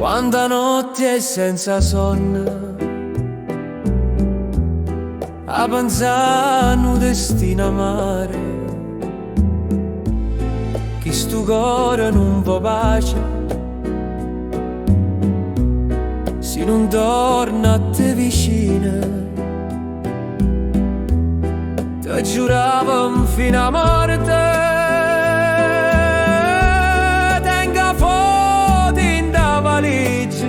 Quanta notte è senza sonno, a pensare a un destino amare, che sto cuore non può pace, se non torna a te vicina. Ti giuravo fino a morte, tenga fuori in da valigia,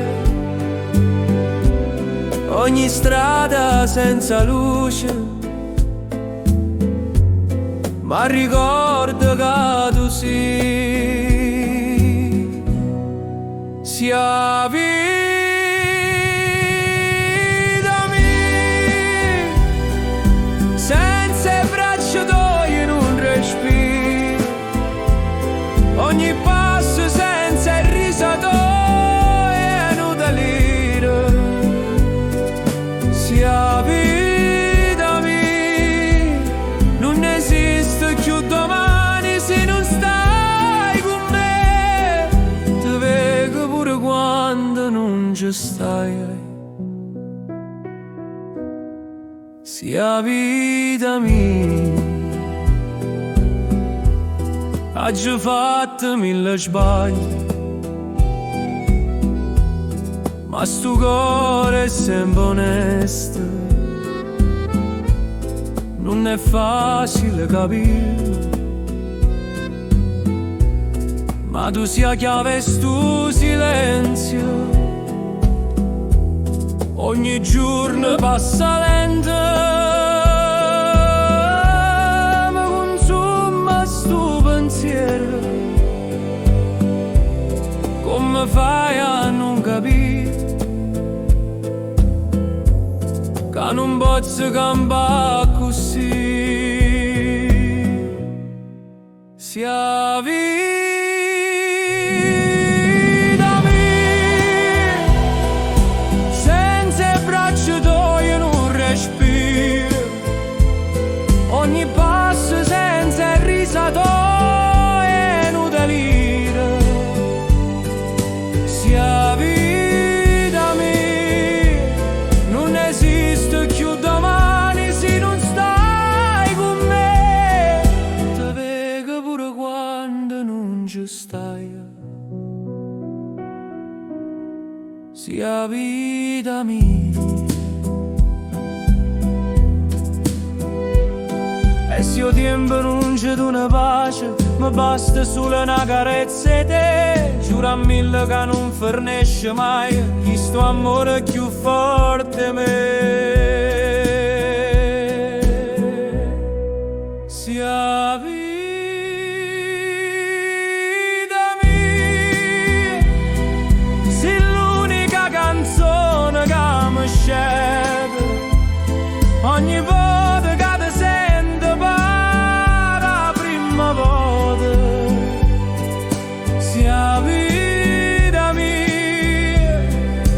ogni strada senza luce, ma ricordo che tu sia vita mia, senza braccia d'oio in un respiro, ogni passo senza il risatoio è un delirio. Sia vita mia, non esiste più domani se non stai con me. Ti vedo pure quando non ci stai. Sia vita mia, oggi fatto mille sbagli, ma sto cuore è sempre onesto, non è facile capire, ma tu sia chiave sto silenzio, ogni giorno passa lento, ma consuma sto pensiero, come fai a non capire che non posso campare così. Sia vita mia, senza braccio d'oio in un respiro, ogni passo senza il risatoio è un delirio. Sia vita mia, non esiste più domani se non stai con me. Ti vedo pure quando non ci stai. Sia vita mia, e se io tempo non c'è una pace, mi basta solo una carezza di te. Giuro a mille che non fornisce mai questo amore più forte me. Sia vita mia, sei l'unica canzone che mi scende ogni volta che ti sento per la prima volta. Sia vita mia,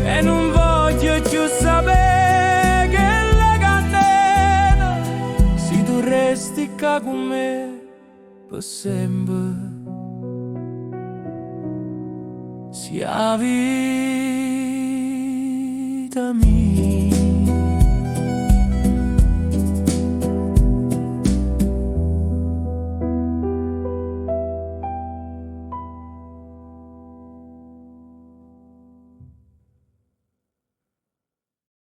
e non voglio più sapere che la candela, se tu resti qua con me per sempre. Sia vita mia.